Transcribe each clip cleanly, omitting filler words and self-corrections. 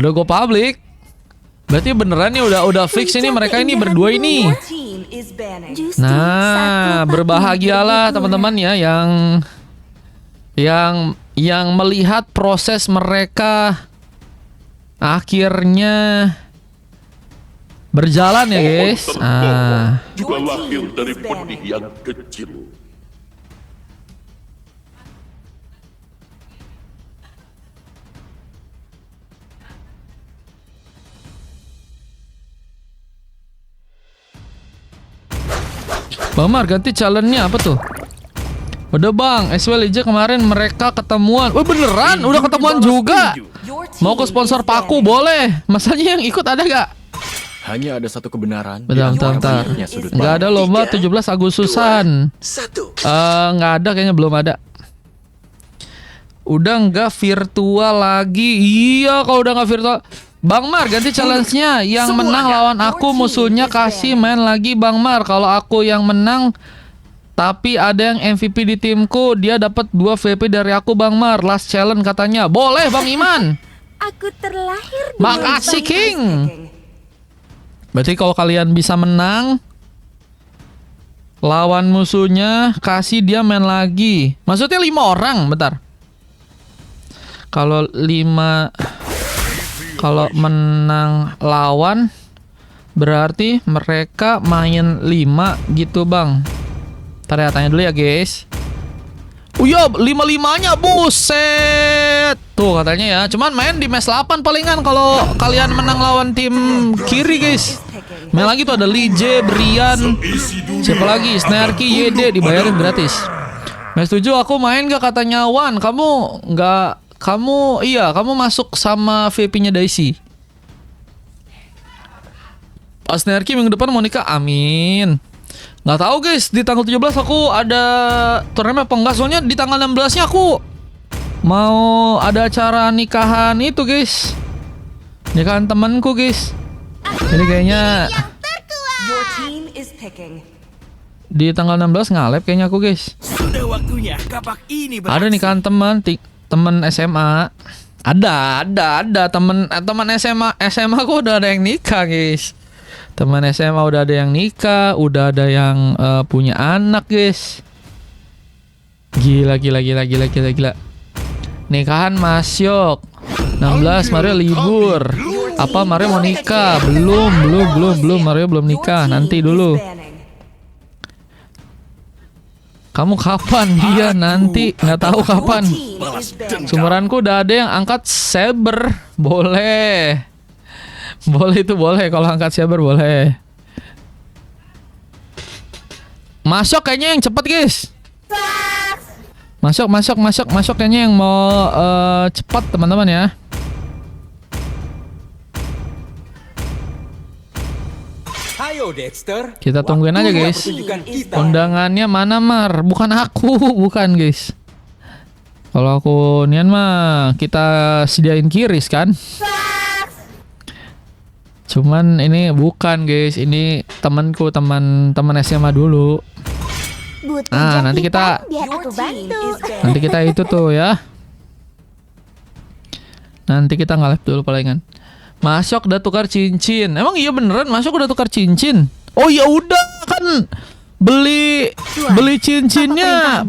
Udah go public. Berarti beneran nih udah fix ini mereka ini berdua ini. Nah, berbahagialah teman-teman ya yang melihat proses mereka akhirnya berjalan ya guys. Juga lahir dari benih yang kecil. Bang Mar, ganti challenge-nya apa tuh? Udah bang, SWL aja kemarin mereka ketemuan. Wah beneran, udah ketemuan juga. Mau ke sponsor paku boleh. Masalahnya yang ikut ada gak? Hanya ada satu kebenaran. Bentar. Nggak ada lomba 17 Agustusan. Nggak ada, kayaknya belum ada. Udah nggak virtual lagi. Iya, kalau udah nggak virtual. Bang Mar, ganti challenge-nya. Yang menang lawan aku, musuhnya kasih main lagi Bang Mar. Kalau aku yang menang, tapi ada yang MVP di timku, dia dapat 2 VP dari aku Bang Mar. Last challenge katanya. Boleh Bang Iman. Aku terlahir. Makasih King. Berarti kalau kalian bisa menang, lawan musuhnya kasih dia main lagi. Maksudnya 5 orang, bentar. Kalau menang lawan berarti mereka main 5 gitu bang. Ntar ya, tanya dulu ya guys. Oh iya, 5-5-nya buset. Tuh katanya ya. Cuman main di match 8 palingan kalau kalian menang lawan tim kiri guys. Main lagi tuh ada Lije, Brian, siapa lagi? Snarky, YD dibayarin gratis. Match 7 aku main gak katanya Wan. Kamu masuk sama VP-nya Daisy. Pas Snarky minggu depan mau nikah, amin. Nggak tahu guys, di tanggal 17 aku ada turnamen apa enggak. Soalnya di tanggal 16-nya aku mau ada acara nikahan itu guys. Nikahan temanku guys. Jadi kayaknya di tanggal 16 ngalep kayaknya aku guys. Sudah waktunya kapak ini Ada nikahan teman SMA. Ada teman SMA aku udah ada yang nikah guys. Teman SMA udah ada yang nikah, udah ada yang punya anak guys. Gila. Nikahan Masyok 16 Mario libur. Apa Mario mau nikah? Belum Mario belum nikah, nanti dulu. Kamu kapan? Iya nanti, nggak tahu kapan. Sumuranku udah ada yang angkat saber. Boleh kalau angkat saber boleh. Masuk kayaknya yang cepet guys. Masuk kayaknya yang mau cepat teman-teman ya. Ayo Dexter. Kita tungguin aja guys. Undangannya mana Mar? Bukan aku, bukan guys. Kalau aku nian mah kita sediain kiris kan. Cuman ini bukan guys, ini temanku, teman SMA dulu. Nanti kita itu tuh ya. Nanti kita nge-live dulu palingan. Masuk udah tukar cincin. Emang iya beneran Masuk udah tukar cincin? Oh ya udah kan beli cincinnya.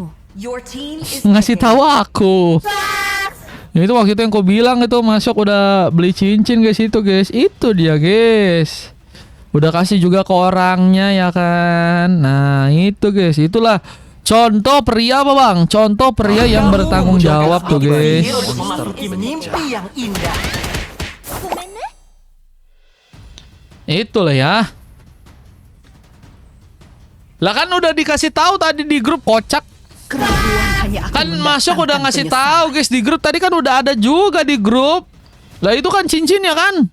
Ngasih tahu aku. Itu waktu itu yang kau bilang itu Masuk udah beli cincin guys, itu guys. Itu dia guys. Udah kasih juga ke orangnya ya kan. Nah itu guys, itulah contoh pria apa bang? Contoh pria yang bertanggung jawab tuh guys. Mimpi yang indah. Itulah ya. Lah kan udah dikasih tahu tadi di grup kocak. Kan Masuk udah ngasih tahu guys di grup tadi, kan udah ada juga di grup. Lah itu kan cincinnya kan.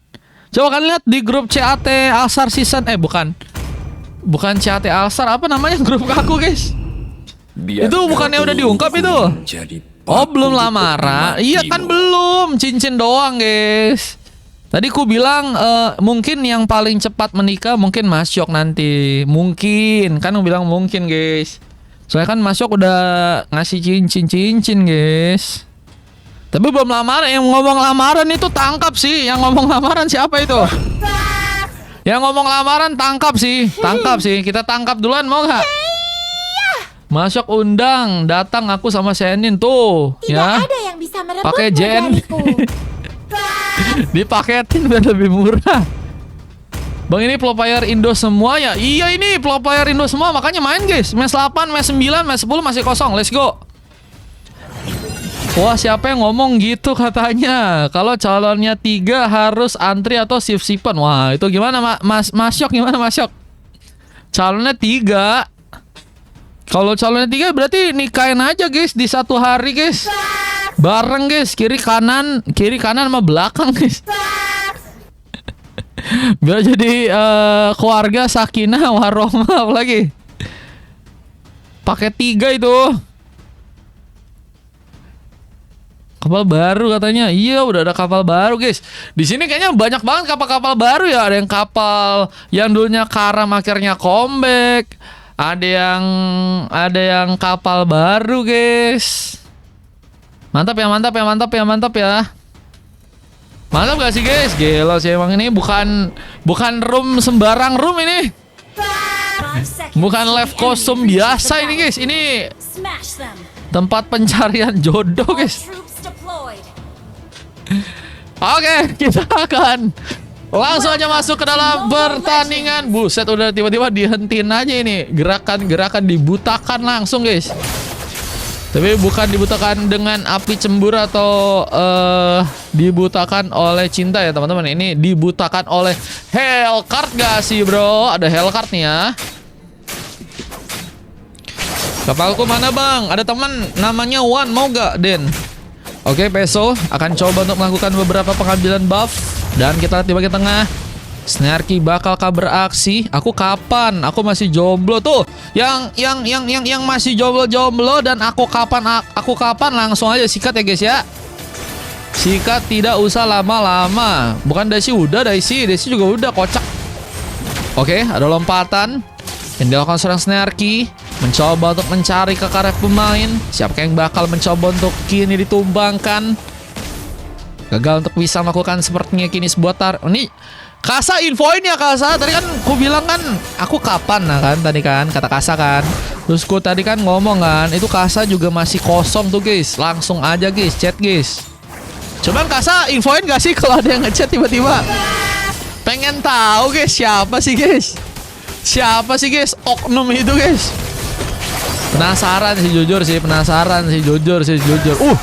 Coba kalian lihat di grup CAT Alsar season bukan CAT Alsar, apa namanya grup aku guys. Itu bukannya udah diungkap itu? Oh belum lamaran. Iya kan belum, cincin doang guys. Tadi ku bilang mungkin yang paling cepat menikah mungkin Masuk nanti. Mungkin kan aku bilang mungkin guys. Soalnya kan Masuk udah ngasih cincin guys. Tapi belum lamaran. Yang ngomong lamaran itu tangkap sih. Yang ngomong lamaran siapa itu? Yang ngomong lamaran tangkap sih. Tangkap sih. Kita tangkap duluan, mau nggak? Masuk undang. Datang aku sama Senin tuh. Tidak Ya. ada yang bisa merebutmu Pakai Jen. dariku. Dipaketin biar lebih murah. Bang, ini pro player Indo semua ya? Iya, ini pro player Indo semua. Makanya main guys. Match 8, match 9, match 10 masih kosong. Let's go. Wah, siapa yang ngomong gitu katanya? Kalau calonnya 3 harus antri atau sip-sipan. Wah, itu gimana Mas Yok? Gimana Mas Yok? Calonnya 3. Kalau calonnya 3 berarti nikahin aja guys di satu hari guys. Bareng guys, kiri kanan sama belakang guys. Biar jadi keluarga sakinah warohmah apalagi. Pakai 3 itu. Kapal baru katanya. Iya, udah ada kapal baru, guys. Di sini kayaknya banyak banget kapal-kapal baru ya. Ada yang kapal yang dulunya karam akhirnya comeback. Ada yang kapal baru, guys. Mantap ya. Mantap gak sih, guys? Gila sih emang ini bukan room sembarang room ini. Bukan live kostum biasa ini, guys. Ini tempat pencarian jodoh, guys. Oke, kita akan langsung aja masuk ke dalam pertandingan. Buset, udah tiba-tiba dihentiin aja ini. Gerakan dibutakan langsung, guys. Tapi bukan dibutakan dengan api cemburu atau dibutakan oleh cinta ya, teman-teman. Ini dibutakan oleh Hellcard gak sih, bro? Ada Hellcard nih ya. Kapalku mana, Bang? Ada teman namanya Wan, mau gak, Den? Oke, Peso akan coba untuk melakukan beberapa pengambilan buff. Dan kita tiba ke tengah. Snarky bakalkah beraksi? Aku kapan? Aku masih jomblo tuh. Yang masih jomblo dan aku kapan langsung aja sikat ya, guys ya. Sikat, tidak usah lama-lama. Bukan Daisy udah, Daisy juga udah kocak. Oke, ada lompatan yang dilakukan seorang Snarky. Mencoba untuk mencari ke karet pemain. Siapa yang bakal mencoba untuk kini ditumbangkan? Gagal untuk bisa melakukan sepertinya kini sebuah ini Kasa infoin ya, Kasa. Tadi kan ku bilang kan aku kapan, nah kan tadi kan kata Kasa kan. Terus ku tadi kan ngomong kan, itu Kasa juga masih kosong tuh, guys. Langsung aja guys, chat guys. Cuman Kasa infoin gak sih kalau ada yang ngechat tiba-tiba? Pengen tahu guys, siapa sih guys? Siapa sih guys oknum itu, guys? Penasaran sih jujur.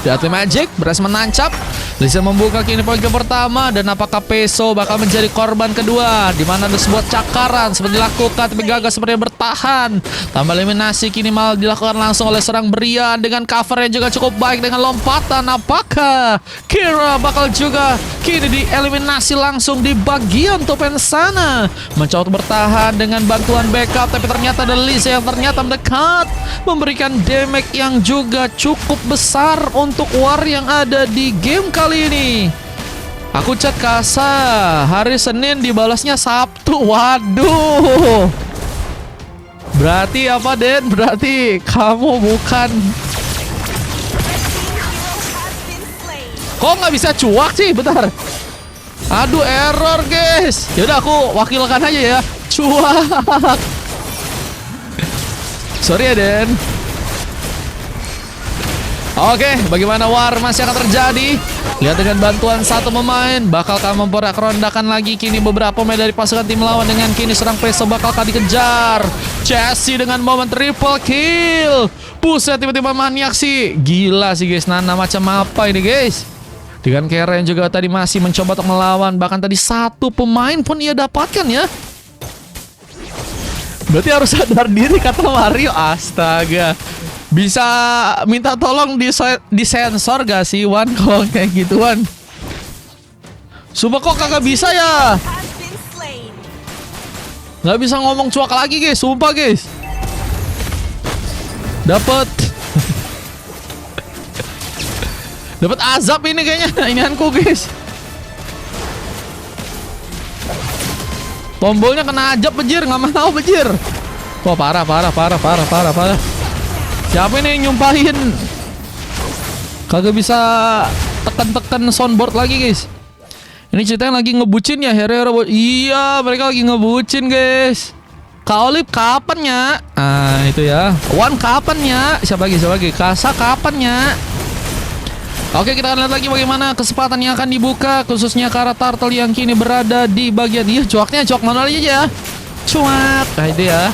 Diatlet Magic berhasil menancap. Bisa membuka kini poin ke pertama. Dan apakah Peso bakal menjadi korban kedua? Dimana ada sebuah cakaran seperti dilakukan, tapi gagal seperti bertahan. Tambah eliminasi kini malah dilakukan langsung oleh seorang Brian. Dengan cover yang juga cukup baik dengan lompatan. Apakah Kira bakal juga kini dieliminasi langsung di bagian topen sana? Mencoba bertahan dengan bantuan backup. Tapi ternyata ada Lisa yang ternyata mendekat, memberikan damage yang juga cukup besar untuk war yang ada di game kali ini. Aku chat Kasa hari Senin, dibalasnya Sabtu. Waduh. Berarti apa, Den? Berarti kamu bukan. Kok nggak bisa cuak sih? Bentar. Aduh, error guys. Yaudah aku wakilkan aja ya. Cuak. Sorry ya, Den. Oke, bagaimana war masih akan terjadi? Lihat dengan bantuan satu pemain, bakalkah memporak-rondakan lagi kini beberapa pemain dari pasukan tim lawan. Dengan kini serang Peso bakalkah dikejar? Chelsea dengan momen triple kill. Buset, tiba-tiba maniak sih. Gila sih guys, Nana macam apa ini guys? Dengan Karen juga tadi masih mencoba untuk melawan. Bahkan tadi satu pemain pun ia dapatkan ya. Berarti harus sadar diri kata Mario. Astaga. Bisa minta tolong disensor gak sih, Wan? Kalau kayak gituan. Sumpah kok kagak bisa ya. Gak bisa ngomong cuak lagi guys. Sumpah guys. Dapat azab ini kayaknya. Inianku guys. Tombolnya kena ajab bejir. Gak mau bejir. Wah, parah. Siapa ini yang nyumpahin? Kagak bisa tekan-tekan soundboard lagi guys. Ini ceritanya lagi ngebucin ya hero-hero. Iya, mereka lagi ngebucin guys. Kak Olive kapan ya? Ah itu ya. Wan kapan ya? Siapa lagi? Kasa kapan ya? Oke, kita akan lihat lagi bagaimana kesempatan yang akan dibuka khususnya ke arah turtle yang kini berada di bagian cuaknya cuak manual aja ya. Cuak. Nah itu ya.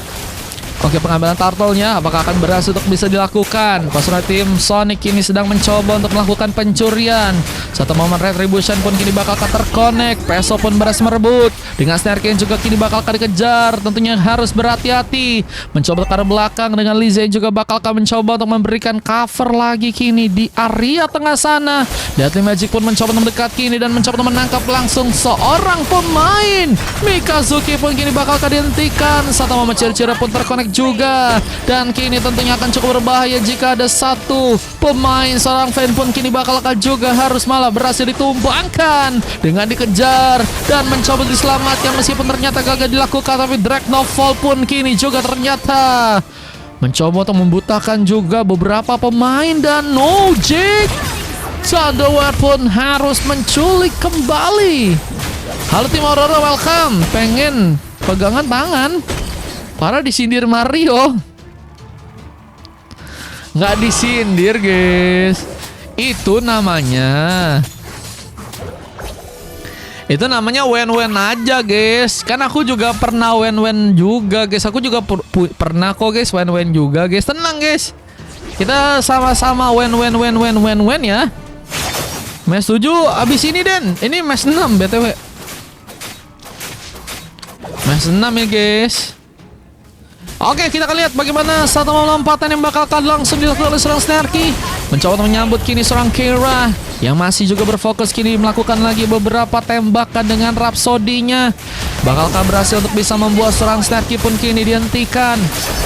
Oke, pengambilan turtle-nya apakah akan berhasil untuk bisa dilakukan? Pasukan tim Sonic kini sedang mencoba untuk melakukan pencurian. Satu momen Retribution pun kini bakal terconnect. Peso pun berhasil merebut. Dengan Snare King juga kini bakal dikejar. Tentunya harus berhati-hati. Mencoba ke arah belakang dengan Lizzie juga bakal mencoba untuk memberikan cover lagi kini di area tengah sana. Deadly Magic pun mencoba mendekat kini dan mencoba menangkap langsung seorang pemain. Mikazuki pun kini bakal dihentikan. Satu momen ciri-ciri pun terconnect juga, dan kini tentunya akan cukup berbahaya jika ada satu pemain. Seorang fan pun kini bakal juga harus malah berhasil ditumbangkan dengan dikejar dan mencoba diselamatkan meskipun ternyata gagal dilakukan. Tapi Dragnofall pun kini juga ternyata mencoba untuk membutakan juga beberapa pemain, dan Nojik Thunderwave pun harus menculik kembali. Halo tim Aurora, welcome. Pengen pegangan tangan para disindir Mario. Nggak disindir guys. Itu namanya wen-wen aja guys. Kan aku juga pernah wen-wen juga guys. Aku juga pernah kok guys wen-wen juga guys. Tenang guys. Kita sama-sama wen ya. Match 7 abis ini Den. Ini match 6 BTW. Match 6 ya guys. Oke, kita akan lihat bagaimana satu lompatan yang bakal langsung dilakukan oleh seorang Snarky. Mencoba untuk menyambut kini seorang Kira yang masih juga berfokus kini melakukan lagi beberapa tembakan dengan Rhapsody-nya. Bakalkah berhasil untuk bisa membuat seorang Snarky pun kini dihentikan?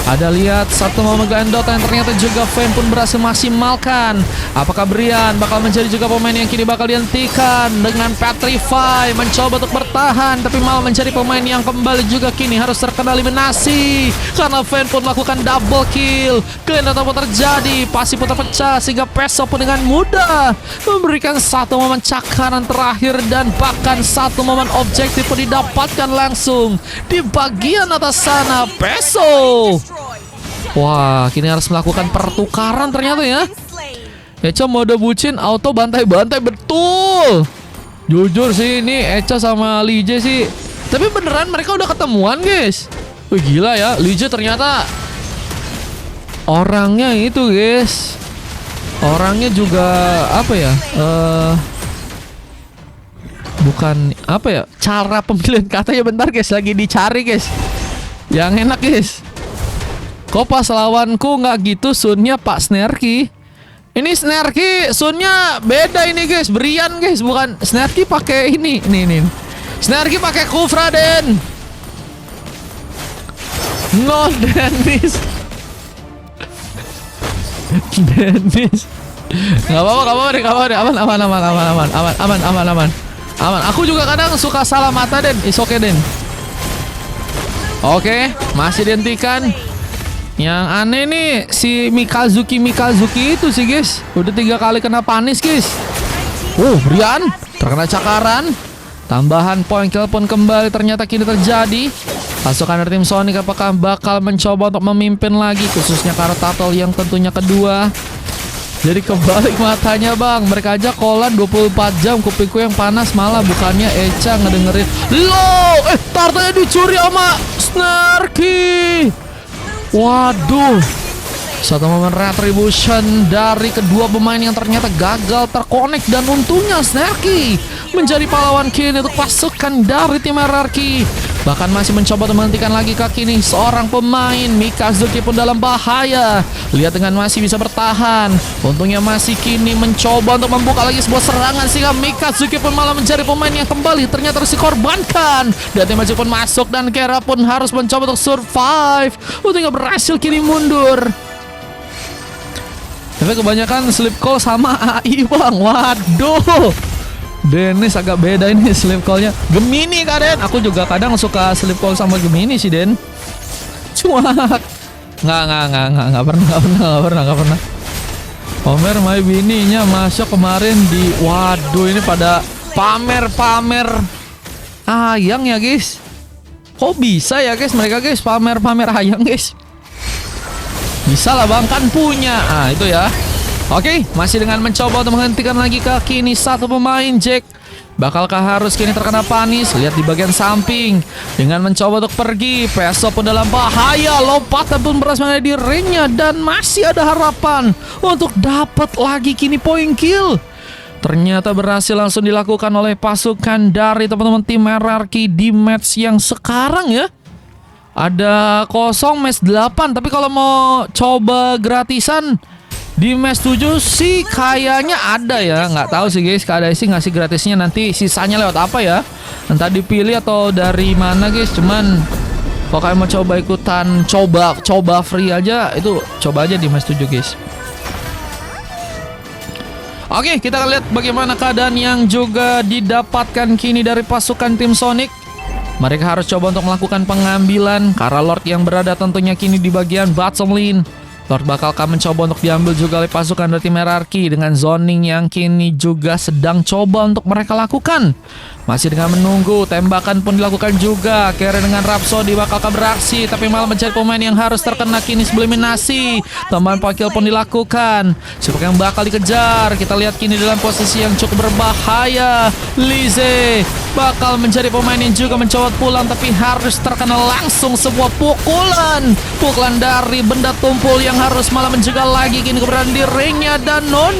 Ada lihat satu memegang Dota yang ternyata juga Fan pun berhasil maksimalkan. Apakah Brian bakal menjadi juga pemain yang kini bakal dihentikan dengan Petrify? Mencoba untuk bertahan tapi malah menjadi pemain yang kembali juga kini harus terkena eliminasi karena Fan pun melakukan double kill. Clean atau terjadi, pasti pun terpecah sehingga Peso pun dengan mudah memberikan satu momen cakaran terakhir dan bahkan satu momen objektif pun didapatkan langsung di bagian atas sana. Peso, wah, kini harus melakukan pertukaran ternyata ya. Echa mode bucin auto bantai-bantai betul. Jujur sih ini Echa sama Lije sih. Tapi beneran mereka udah ketemuan guys. Wih gila ya, Lije ternyata orangnya itu guys. Orangnya juga apa ya? Bukan apa ya? Cara pemilihan katanya bentar guys, lagi dicari guys. Yang enak guys. Kok pas lawanku nggak gitu sunnya Pak Snarky? Ini Snarky sunnya beda ini guys, Brian guys, bukan Snarky pakai ini. Nih. Snarky pakai Kufra Den. No Dennis. Nggak apa-apa deh, aman. Aku juga kadang suka salah mata Den, is okay Den. Oke, masih dihentikan. Yang aneh nih si Mikazuki itu sih guys, udah 3 kali kena panis guys. Brian terkena cakaran. Tambahan poin kill pun kembali ternyata kini terjadi. Pasukan dari tim Sonic apakah bakal mencoba untuk memimpin lagi khususnya karena Turtle yang tentunya kedua. Jadi kebalik matanya bang. Mereka aja kolan 24 jam, kupingku yang panas malah bukannya Echa ngedengerin. Turtle dicuri sama Snarky. Waduh. Satu momen retribution dari kedua pemain yang ternyata gagal terkonek, dan untungnya Snarky menjadi pahlawan kini untuk pasukan dari tim RRQ. Bahkan masih mencoba untuk menghentikan lagi kaki nih seorang pemain. Mikazuki pun dalam bahaya. Lihat dengan masih bisa bertahan. Untungnya masih kini mencoba untuk membuka lagi sebuah serangan sehingga Mikazuki pun malah menjadi pemain yang kembali ternyata harus dikorbankan. Dan tim Magic pun masuk dan Kera pun harus mencoba untuk survive. Untungnya berhasil kini mundur. Tapi kebanyakan sleep call sama AI bang. Waduh, Dennis agak beda ini sleep callnya. Gemini Kak Den. Aku juga kadang suka sleep call sama Gemini sih Den. Cuma nggak pernah. Homer my bininya masuk kemarin di... Waduh, ini pada pamer-pamer ayang ya guys. Kok bisa ya guys mereka guys pamer-pamer ayang guys? Bisa lah bang, kan punya. Ah itu ya. Oke, masih dengan mencoba untuk menghentikan lagi kaki ini satu pemain Jack. Bakalkah harus kini terkena panis? Lihat di bagian samping. Dengan mencoba untuk pergi, Peso pun dalam bahaya. Lompatan pun berhasil mengenai dirinya. Dan masih ada harapan untuk dapat lagi kini poin kill. Ternyata berhasil langsung dilakukan oleh pasukan dari teman-teman tim RRQ di match yang sekarang ya. Ada kosong match 8. Tapi kalau mau coba gratisan di match 7 sih kayaknya ada ya. Nggak tahu sih guys, keadaan sih ngasih gratisnya nanti sisanya lewat apa ya. Entah dipilih atau dari mana guys. Cuman kalau kalian mau coba ikutan coba free aja, itu coba aja di match 7 guys. Oke, kita akan lihat bagaimana keadaan yang juga didapatkan kini dari pasukan tim Sonic. Mereka harus coba untuk melakukan pengambilan karena Lord yang berada tentunya kini di bagian bottom lane. Lord bakalkah mencoba untuk diambil juga oleh pasukan dari tim RRQ dengan zoning yang kini juga sedang coba untuk mereka lakukan. Masih dengan menunggu, tembakan pun dilakukan juga. Carry dengan Rhapsody bakalkah beraksi, tapi malah mencari pemain yang harus terkena kini sebelum eliminasi. Tambahan kill pun dilakukan. Siapa yang bakal dikejar? Kita lihat kini dalam posisi yang cukup berbahaya. Lize bakal mencari pemain yang juga mencoba pulang, tapi harus terkena langsung sebuah pukulan. Pukulan dari benda tumpul yang harus malah menjaga lagi kini keberadaan dirinya. Dan no,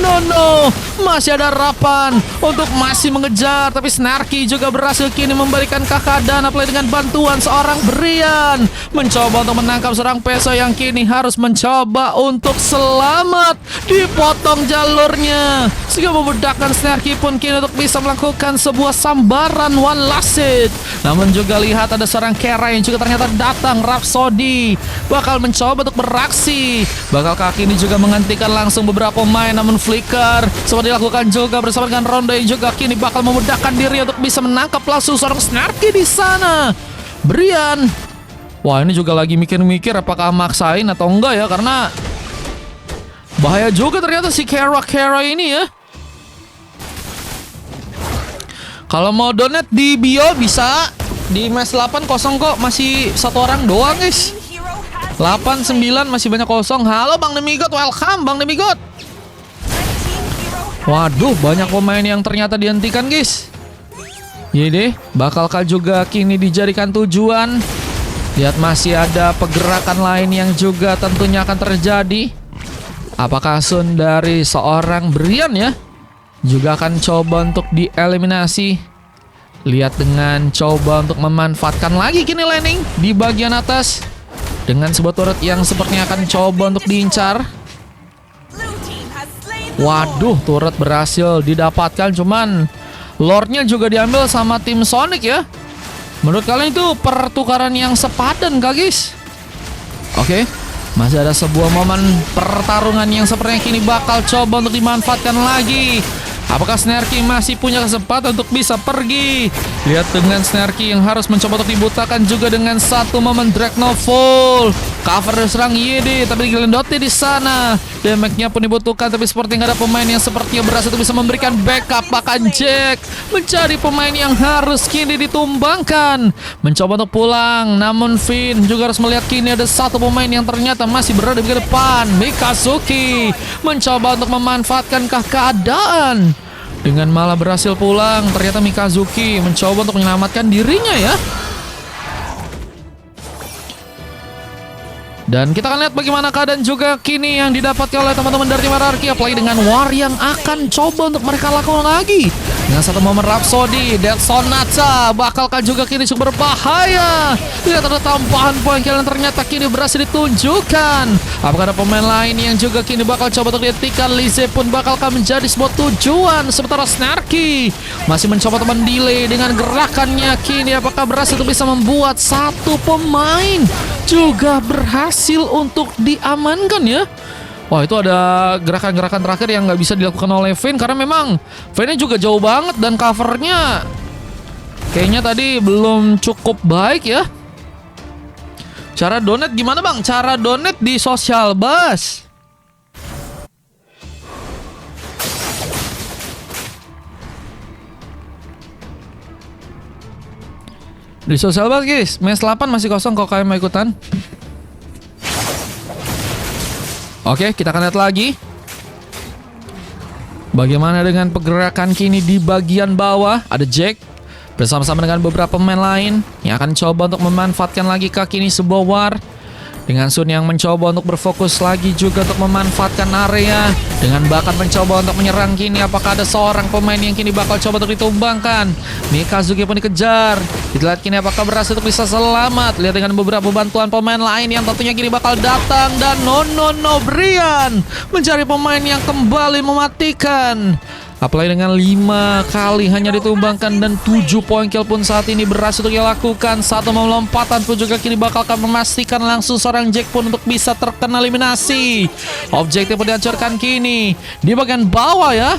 masih ada harapan untuk masih mengejar, tapi Snarky juga berhasil kini memberikan keadaan apalagi dengan bantuan seorang Brian mencoba untuk menangkap seorang Peso yang kini harus mencoba untuk selamat. Dipotong jalurnya sehingga memudahkan Snarky pun kini untuk bisa melakukan sebuah sambaran one last hit. Namun juga lihat ada seorang Kera yang juga ternyata datang. Rhapsody bakal mencoba untuk beraksi. Bakal kaki ini juga menghentikan langsung beberapa pemain, namun Flicker seperti dilakukan juga bersama dengan Ronda yang juga kini bakal memudahkan diri untuk bisa menangkap langsung seorang Snarky di sana. Brian, wah ini juga lagi mikir-mikir apakah maksain atau enggak ya, karena bahaya juga ternyata si Kera ini ya. Kalau mau donate di bio bisa di match 8 kosong kok, masih satu orang doang guys. 8-9 masih banyak kosong. Halo Bang Demigod, welcome Bang Demigod. Waduh, banyak pemain yang ternyata dihentikan guys. Iya deh, bakalkah juga kini dijadikan tujuan? Lihat masih ada pergerakan lain yang juga tentunya akan terjadi. Apakah Sun dari seorang Brian ya juga akan coba untuk dieliminasi? Lihat dengan coba untuk memanfaatkan lagi kini landing di bagian atas dengan sebuah turret yang sepertinya akan coba untuk diincar. Waduh, turret berhasil didapatkan, cuman Lordnya juga diambil sama tim Sonic ya. Menurut kalian itu pertukaran yang sepadan kah guys? Oke, masih ada sebuah momen pertarungan yang sepertinya kini bakal coba untuk dimanfaatkan lagi. Apakah Snarky masih punya kesempatan untuk bisa pergi? Lihat dengan Snarky yang harus mencoba untuk dibutakan juga dengan satu momen Dragnofall. Cover serang YD, tapi digelendoti di sana. Damage-nya pun dibutuhkan, tapi seperti nggak ada pemain yang sepertinya berhasil untuk bisa memberikan backup. Bahkan Jack mencari pemain yang harus kini ditumbangkan. Mencoba untuk pulang, namun Finn juga harus melihat kini ada satu pemain yang ternyata masih berada di depan. Mikazuki mencoba untuk memanfaatkan keadaan dengan malah berhasil pulang. Ternyata Mikazuki mencoba untuk menyelamatkan dirinya ya. Dan kita akan lihat bagaimana keadaan juga kini yang didapatkan oleh teman-teman dari tim RRQ, apalagi dengan war yang akan coba untuk mereka lakukan lagi. Dengan satu momen Rhapsody, Death Sonata bakalkah juga kini cukup berbahaya. Lihat ada tambahan poin kill yang ternyata kini berhasil ditunjukkan. Apakah ada pemain lain yang juga kini bakal coba untuk dihentikan? Lize pun bakalkah menjadi sebuah tujuan. Sementara Snarky masih mencoba teman delay dengan gerakannya kini. Apakah berhasil untuk bisa membuat satu pemain juga berhasil untuk diamankan ya. Wah, itu ada gerakan-gerakan terakhir yang nggak bisa dilakukan oleh Vayne karena memang Vayne-nya juga jauh banget dan covernya kayaknya tadi belum cukup baik ya. Cara donate gimana bang? Cara donate di Social Bus. Di sosial banget guys. Match 8 masih kosong kalau kalian mau ikutan. Oke, kita akan lihat lagi. Bagaimana dengan pergerakan kini di bagian bawah? Ada Jack bersama-sama dengan beberapa pemain lain yang akan coba untuk memanfaatkan lagi kaki ini sebuah war. Dengan Sun yang mencoba untuk berfokus lagi juga untuk memanfaatkan area. Dengan bakat mencoba untuk menyerang kini. Apakah ada seorang pemain yang kini bakal coba untuk ditumbangkan? Mikazuki pun dikejar. Kita lihat kini apakah berhasil untuk bisa selamat. Lihat dengan beberapa bantuan pemain lain yang tentunya kini bakal datang. Dan no Brian mencari pemain yang kembali mematikan. Apalagi dengan 5 kali hanya ditumbangkan dan 7 poin kill pun saat ini berhasil untuk dilakukan. Satu lompatan pun juga kini bakal akan memastikan langsung seorang Jack pun untuk bisa terkena eliminasi. Objektif pun dihancurkan kini di bagian bawah ya.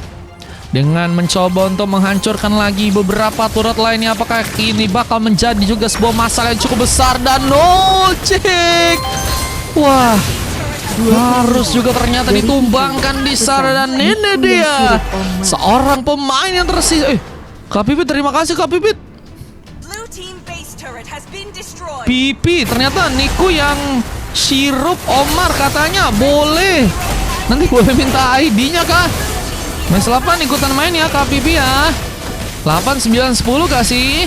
Dengan mencoba untuk menghancurkan lagi beberapa turret lainnya. Apakah ini bakal menjadi juga sebuah masalah yang cukup besar. Dan no Jack. Wah, harus juga ternyata ditumbangkan di sana. Dan ini dia seorang pemain yang tersisa. Kak Pipit, terima kasih Kak Pipit. Pipi, ternyata Niku yang sirup Omar katanya boleh. Nanti boleh minta ID-nya Kak. Match 8 ikutan main ya Kak Pipi ya. 8, 9, 10 kasih.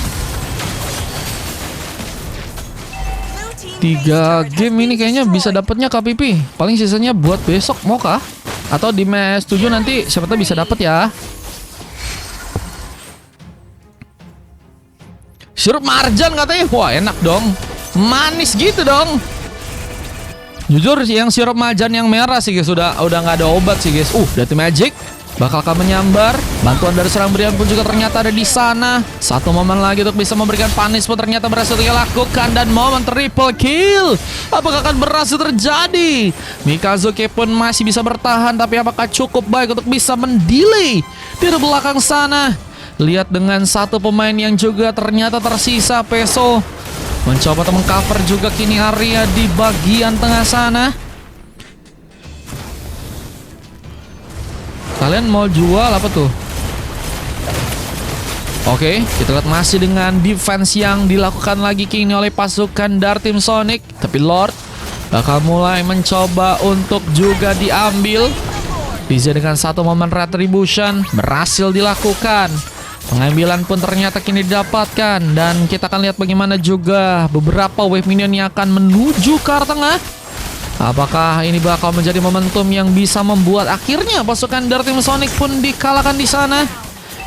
3 game ini kayaknya bisa dapatnya KPP. Paling sisanya buat besok mau kah? Atau di match 7 nanti siapa tahu bisa dapat ya. Sirup marjan katanya. Wah, enak dong. Manis gitu dong. Jujur yang sirup marjan yang merah sih guys udah nggak ada obat sih guys. Dari Magic bakal akan menyambar. Bantuan dari serang Brian pun juga ternyata ada di sana. Satu momen lagi untuk bisa memberikan punish pun ternyata berhasil dilakukan. Dan momen triple kill. Apakah akan berhasil terjadi? Mikazuki pun masih bisa bertahan. Tapi apakah cukup baik untuk bisa mendelay di belakang sana? Lihat dengan satu pemain yang juga ternyata tersisa. Peso mencoba untuk mengcover juga kini area di bagian tengah sana. Kalian mau jual apa tuh? Oke, kita lihat masih dengan defense yang dilakukan lagi kini oleh pasukan dari tim Sonic. Tapi Lord bakal mulai mencoba untuk juga diambil. Diza dengan satu momen retribution berhasil dilakukan. Pengambilan pun ternyata kini didapatkan. Dan kita akan lihat bagaimana juga beberapa wave minion yang akan menuju ke arah tengah. Apakah ini bakal menjadi momentum yang bisa membuat akhirnya pasukan dari tim Sonic pun dikalahkan di sana?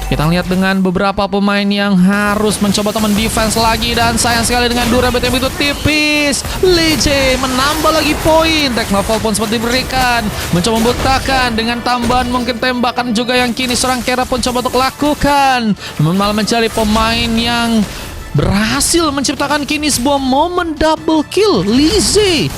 Kita lihat dengan beberapa pemain yang harus mencoba untuk mendefense lagi. Dan sayang sekali dengan Dura BTM itu tipis. Liche menambah lagi poin. Technoval pun sempat diberikan. Mencoba membutakan dengan tambahan mungkin tembakan juga yang kini seorang Kera pun coba untuk lakukan. Malah mencari pemain yang berhasil menciptakan kini sebuah momen double kill. Lizzie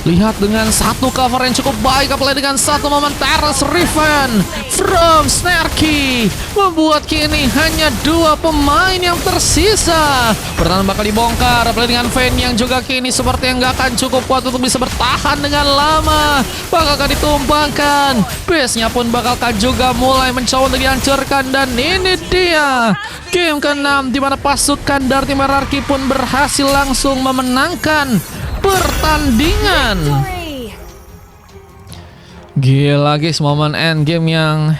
lihat dengan satu cover yang cukup baik, apalagi dengan satu momen Terrace Riven from Snarky membuat kini hanya 2 pemain yang tersisa. Pertahanan bakal dibongkar, apalagi dengan Vayne yang juga kini seperti yang gak akan cukup kuat untuk bisa bertahan dengan lama. Bakalkah ditumbangkan? Base-nya pun bakalkah juga mulai mencoba untuk dihancurkan. Dan ini dia game ke-6 di mana pasukan dari tim RRQ pun berhasil langsung memenangkan pertandingan. Gila guys, momen end game yang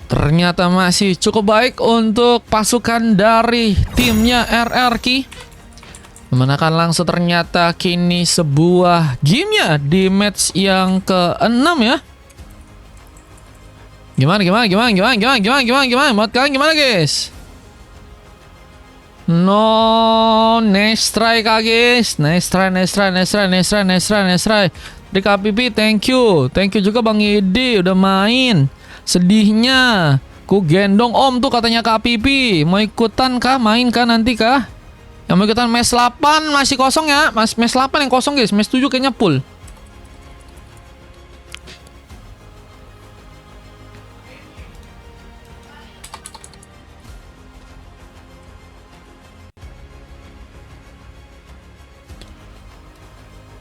ternyata masih cukup baik untuk pasukan dari timnya RRQ. Memenangkan langsung ternyata kini sebuah gamenya di match yang ke-6 ya. Gimana? Menurut kalian gimana guys? No, nice try kak guys. Nice try. Di KPP, thank you juga Bang Ide udah main. Sedihnya ku gendong om tuh katanya KPP. Mau ikutan kah? Main kah nanti kah? Yang mau ikutan match 8 masih kosong ya. Match 8 yang kosong guys. Match 7 kayaknya full.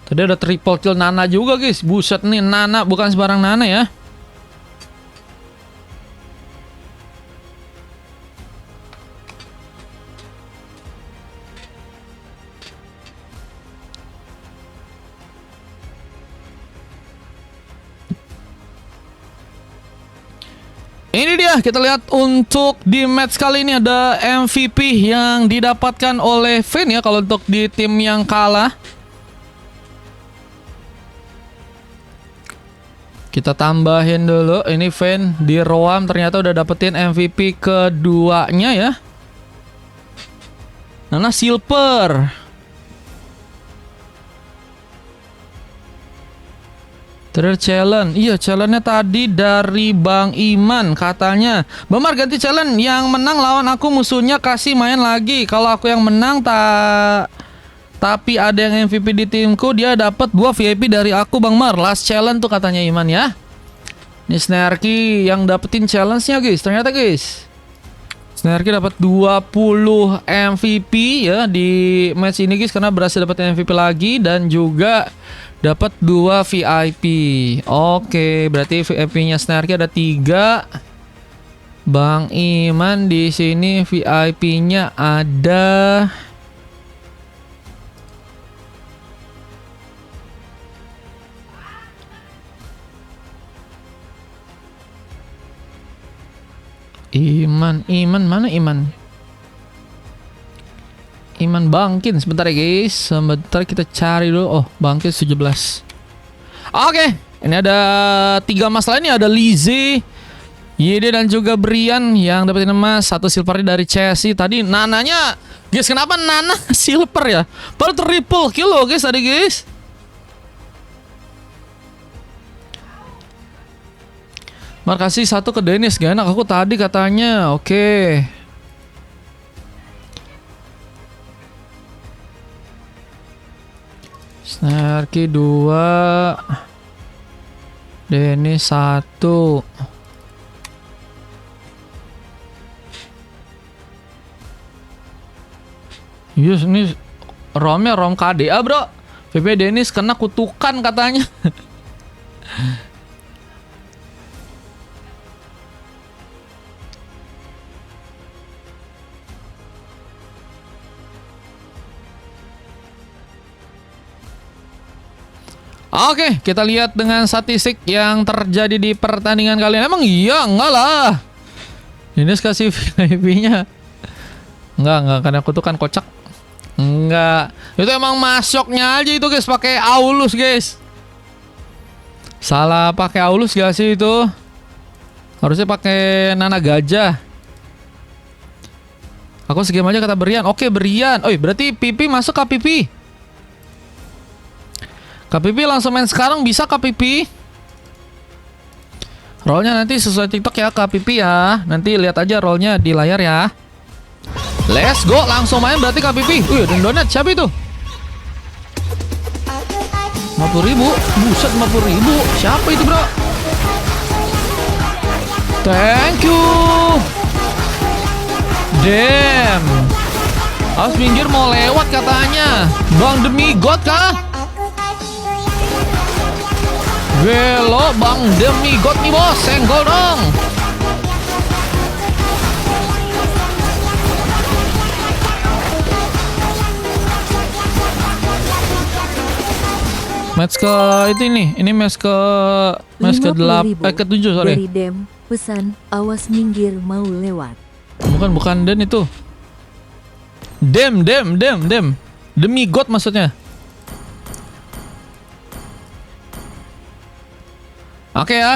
Tadi ada triple kill Nana juga guys. Buset nih, Nana bukan sembarang Nana ya. Ini dia, kita lihat untuk di match kali ini ada MVP yang didapatkan oleh Vayne ya kalau untuk di tim yang kalah. Kita tambahin dulu, ini Vayne di Roam ternyata udah dapetin MVP keduanya ya. Nana silver. Terus challenge. Iya, challenge-nya tadi dari Bang Iman katanya. Bamar ganti challenge, yang menang lawan aku musuhnya kasih main lagi. Kalau aku yang menang tapi ada yang MVP di timku, dia dapat 2 VIP dari aku Bang Mar. Last challenge tuh katanya Iman ya. Ini Snarky yang dapetin challenge-nya guys. Ternyata guys, Snarky dapat 20 MVP ya di match ini guys, karena berhasil dapat MVP lagi dan juga dapat 2 VIP. Oke, berarti VIP-nya Snarky ada 3. Bang Iman di sini VIP-nya ada Iman mana Iman? Iman Bangkin, sebentar ya guys. Sebentar kita cari dulu. Oh, Bangkin 17. Oke, ini ada 3 emas lainnya, ada Lizzie, Yede dan juga Brian yang dapetin emas. 1 silver dari Chelsea. Tadi Nananya, guys, kenapa Nana silver ya? Baru triple kill loh guys tadi guys. Makasih 1 ke Dennis, gak enak aku tadi katanya. Oke. Snarky 2, Dennis 1. Yes, ini romnya rom KDA bro. VP Dennis kena kutukan katanya. Oke, kita lihat dengan statistik yang terjadi di pertandingan kali ini. Emang iya, enggak lah. Ini kasih VIP-nya. Enggak, karena aku tuh kan kocak. Enggak. Itu emang masuknya aja itu guys, pakai Aulus guys. Salah pakai Aulus gak sih itu? Harusnya pakai Nana Gajah. Aku segame aja kata Brian. Oke, Brian. Oh, berarti Pipi masuk ke Pipi. KPP langsung main sekarang, bisa KPP. Rollnya nanti sesuai TikTok ya KPP ya. Nanti lihat aja rollnya di layar ya. Let's go, langsung main berarti KPP. Dan donat siapa itu? 50.000. Buset, 50.000. Siapa itu bro? Thank you. Damn. Harus minggir mau lewat katanya. Bang demi God kah? Gelo Bang demi God nih bos, senggol dong. Match ke itu ini match ke 8 ke 7 sorry. Dari Dem, pesan awas minggir mau lewat. Bukan Den itu. Dem. Demi God maksudnya. Oke ya.